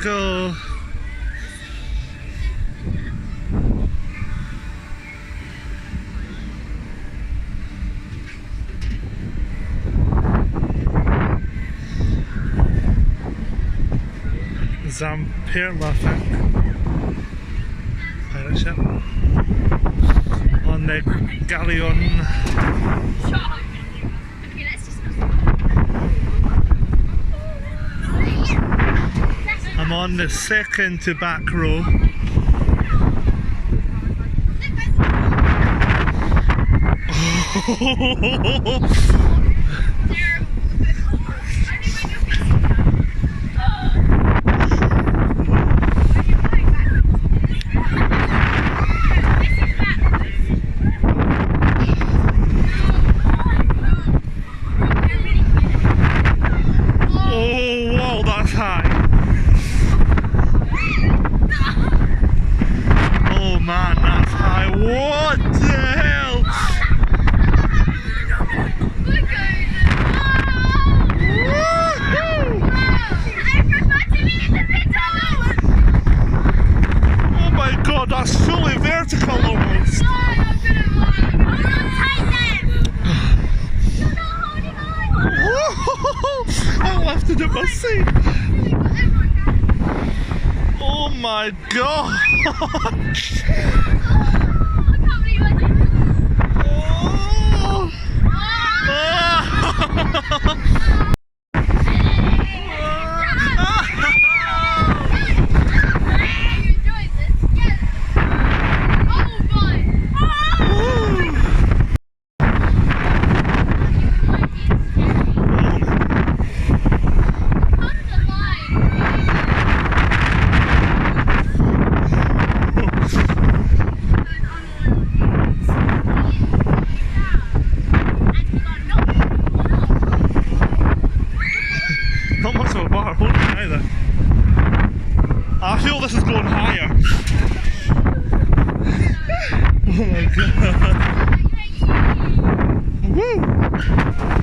go. Zamperla, I think. Pirate ship. On the galleon. I'm on the second to back row. Oh, wow, that's high. Oh man, that's high. What the hell? Oh my god, that's fully vertical almost. I lifted at my seat. Oh my god. Not much of a bar holding either. I feel this is going higher. Oh my god. Woo!